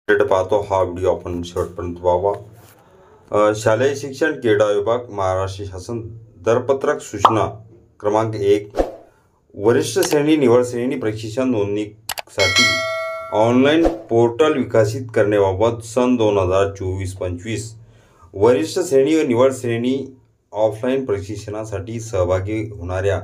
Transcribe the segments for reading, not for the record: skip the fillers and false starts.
पाहतो हा व्हिडिओ आपण शेवटपर्यंत पाहावा। शालेय शिक्षण क्रीडा विभाग महाराष्ट्र शासन दरपत्रक सूचना क्रमांक 1 वरिष्ठ श्रेणी निवड श्रेणी प्रशिक्षण नोंदणीसाठी ऑनलाईन पोर्टल विकसित करण्याबाबत सन 2024-25 वरिष्ठ श्रेणी व निवड श्रेणी ऑफलाईन प्रशिक्षणासाठी सहभागी होणाऱ्या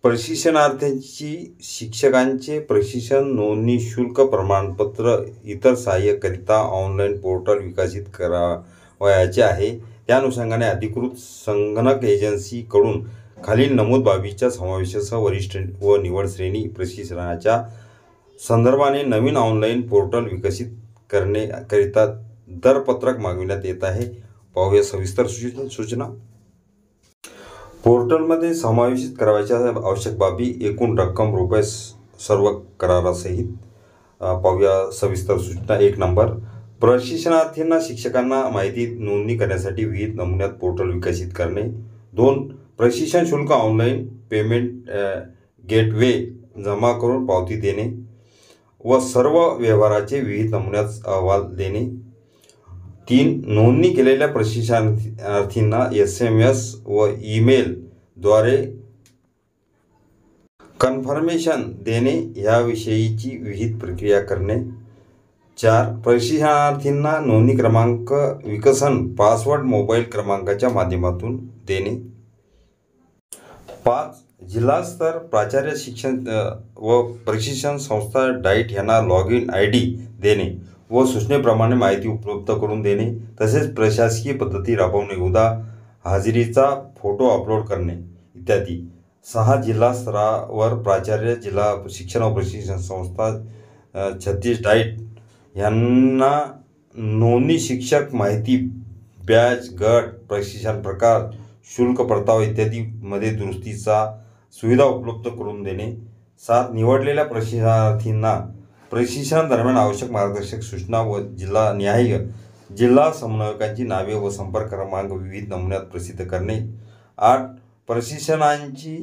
प्रशिक्षणार्थींची शिक्षकांचे प्रशिक्षण नोंदणी शुल्क प्रमाणपत्र इतर सहाय्यकरिता ऑनलाईन पोर्टल विकसित करावयाचे आहे। त्या अनुषंगाने अधिकृत संगणक एजन्सीकडून खालील नमूद बाबीच्या समावेशासह वरिष्ठ व निवड श्रेणी प्रशिक्षणाच्या संदर्भाने नवीन ऑनलाईन पोर्टल विकसित करण्याकरिता दरपत्रक मागविण्यात येत आहे। पाहूया सविस्तर सूचना। पोर्टलमध्ये समावेशित करावयाच्या आवश्यक बाबी, एकूण रक्कम रुपये सर्व करारासहित। पाहूया सविस्तर सूचना। 1 नंबर, प्रशिक्षणार्थींना शिक्षकांना माहिती नोंदणी करण्यासाठी विविध नमुन्यात पोर्टल विकसित करणे। 2 प्रशिक्षण शुल्क ऑनलाईन पेमेंट गेटवे जमा करून पावती देणे व सर्व व्यवहाराचे विविध नमुन्यात अहवाल देणे। 3 नोंदणी केलेल्या प्रशिक्षणार्थींना SMS व ईमेल द्वारे कन्फर्मेशन देणे याविषयीची विहित प्रक्रिया करणे। 4 प्रशिक्षणार्थींना नोंदणी क्रमांक विकसन पासवर्ड मोबाईल क्रमांकाच्या माध्यमातून देणे। 5 जिल्हास्तर प्राचार्य शिक्षण व प्रशिक्षण संस्था डाईट यांना लॉग इन ID देणे व सूचनेप्रमाणे माहिती उपलब्ध करून देणे। तसेच प्रशासकीय पद्धती राबवणे, उदा हाजरीचा फोटो अपलोड करणे इत्यादी। 6 जिल्हा स्तरावर प्राचार्य, जिल्हा शिक्षण व प्रशिक्षण संस्था 36 डाईट यांना नोंदणी, शिक्षक माहिती, बॅच, गट, प्रशिक्षण प्रकार, शुल्क परतावा इत्यादी मध्ये दुरुस्तीचा सुविधा उपलब्ध करून देणे। 7 निवडलेल्या प्रशिक्षणार्थींना प्रशिक्षण दरम्यान आवश्यक मार्गदर्शक सूचना व जिल्हानिहाय जिल्हा समन्वयकांची नावे व संपर्क क्रमांक विविध नमुन्यात प्रसिद्ध करणे। 8 प्रशिक्षणांची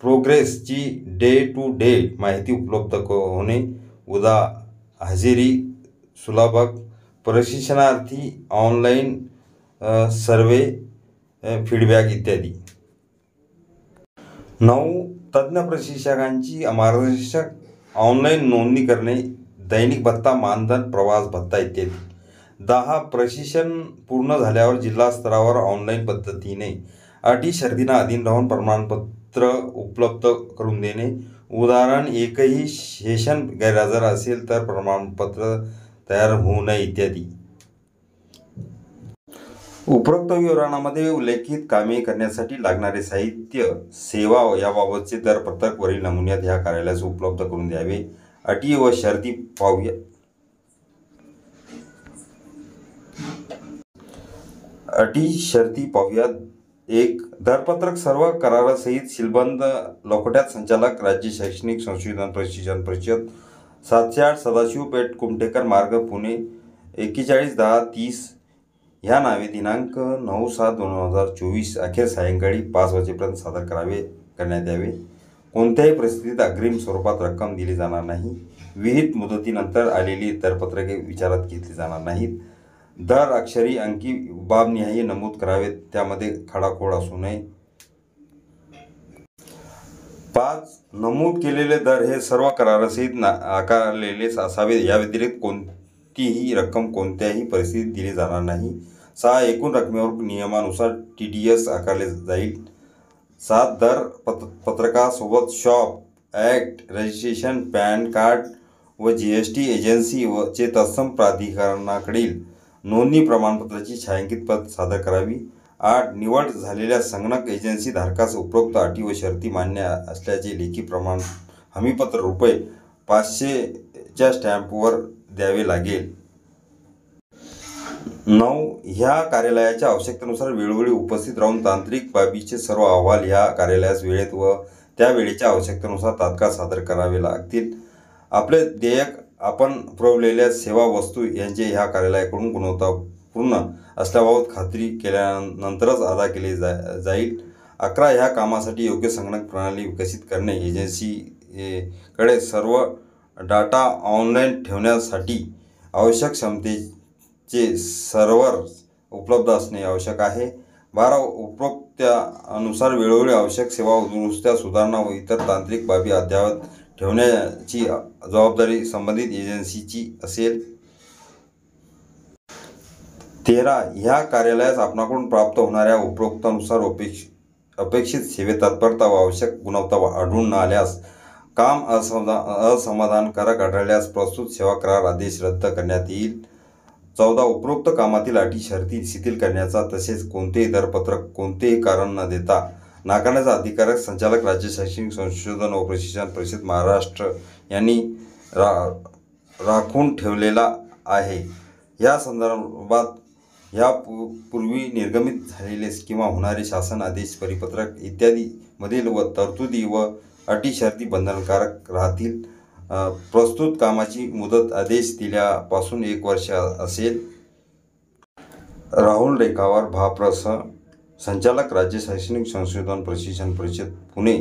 प्रोग्रेसची डे टू डे माहिती उपलब्ध होणे, उदा हजेरी, सुलभक, प्रशिक्षणार्थी ऑनलाईन सर्वे, फीडबॅक इत्यादी। 9 तज्ज्ञ प्रशिक्षकांची मार्गदर्शक ऑनलाईन नोंदणी करणे, दैनिक भत्ता, मानधन, प्रवास भत्ता इत्यादी। 10 प्रशिक्षण पूर्ण झाल्यावर जिल्हा स्तरावर ऑनलाईन पद्धतीने अटी शर्तींना अधीन राहून प्रमाणपत्र उपलब्ध करून देणे, उदाहरण एकही सेशन गैरहजर असेल तर प्रमाणपत्र तयार होऊ नये इत्यादी। उपरोक्त विवरणामध्ये उल्लेखित कामे करण्यासाठी लागणारे साहित्य, सेवा याबाबतचे दरपत्रक वरील नमुन्यात ह्या कार्यालयास उपलब्ध करून द्यावे। अटी व शर्ती पाहूया। अटी शर्ती पाहूया। 1 दरपत्रक सर्व करारासहित सीलबंद लखोट्यात संचालक, राज्य शैक्षणिक संशोधन प्रशिक्षण परिषद, 708 सदाशिव पेठ, कुमठेकर मार्ग, पुणे 411030 ह्या नावे दिनांक 9/7/2024 अखेर सायंकाळी 5 वाजेपर्यंत सादर करण्यात यावे। कोणत्याही परिस्थितीत अग्रिम स्वरूपात रक्कम दिली जाणार नाही। विहित मुदतीनंतर आलेली दरपत्रके विचारात घेतली जाणार नाहीत। दर अक्षरी, अंकी, बाबनिहाय नमूद करावेत, त्यामध्ये खाडाखोड असू नये। 5 नमूद केलेले दर हे सर्व करारासहित आकारलेले असावे, या व्यतिरिक्त कोणतीही रक्कम कोणत्याही परिस्थितीत दिली जाणार नाही। 6 एकूण रकमेवर नियमानुसार TDS आकारले जाईल। 7 दर पत्रकासोबत shop act, registration, pan card व GST एजन्सी चे तत्सम प्राधिकरणाकडील नोंदणी प्रमाणपत्राची छायांकित प्रत सादर करावी। 8 निवड झालेल्या संगणक एजन्सी धारकास उपरोक्त अटी व शर्ती मान्य असल्याचे लेखी प्रमाण हमीपत्र रुपये 500च्या स्टॅम्पवर द्यावे लागेल। 9 ह्या कार्यालयाच्या आवश्यकतेनुसार वेळोवेळी उपस्थित राहून तांत्रिक बाबीचे सर्व अहवाल ह्या कार्यालयास वेळेत व त्या वेळेच्या आवश्यकतेनुसार तात्काळ सादर करावे लागतील। आपले देयक आपण पुरवलेल्या सेवा वस्तू यांचे ह्या कार्यालयाकडून गुणवत्तापूर्ण असल्याबाबत खात्री केल्यानंतरच अदा केले जाईल। 11 ह्या कामासाठी योग्य संगणक प्रणाली विकसित करणे, एजन्सीकडे सर्व डाटा ऑनलाईन ठेवण्यासाठी आवश्यक क्षमतेचे सर्व्हर उपलब्ध असणे आवश्यक आहे. 12 उपरोक्तानुसार वेळोवेळी आवश्यक सेवा दुरुस्त्या, सुधारणा व इतर तांत्रिक बाबी अद्ययावत ठेवण्याची जबाबदारी संबंधित एजन्सीची असेल. 13 ह्या कार्यालयास आपणाकडून प्राप्त होणाऱ्या उपरोक्तानुसार अपेक्षित सेवेत तत्परता व आवश्यक गुणवत्ता आढळून न आल्यास, काम असमाधानकारक आढळल्यास प्रस्तुत सेवा करार आदेश रद्द करण्यात येईल. 14 उपरोक्त कामातील अटी शर्ती शिथिल करण्याचा तसेच कोणतेही दरपत्रक कोणतेही कारण न देता नाकारण्याचा अधिकार संचालक राज्य शैक्षणिक संशोधन व प्रशिक्षण परिषद महाराष्ट्र यांनी राखून ठेवलेला आहे. या संदर्भात यापूर्वी निर्गमित झालेले किंवा होणारे शासन आदेश, परिपत्रक इत्यादी मधील व तरतुदी व अटी शर्ती बंधनकारक राहतील. प्रस्तुत कामाची मुदत आदेश दिल्यापासून 1 वर्ष असेल. राहुल रेखावार, भाप्रस, संचालक राज्य शैक्षणिक संशोधन प्रशिक्षण परिषद पुणे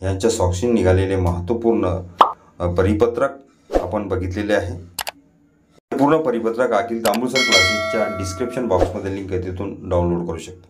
यांच्या स्वाक्षरीने निघालेले महत्त्वपूर्ण परिपत्रक आपण बघितलेले आहे. पूर्ण परिपत्रक अखिल तांबुळसर क्लासेसच्या डिस्क्रिप्शन बॉक्समध्ये लिंक आहे, तिथून डाउनलोड करू शकता.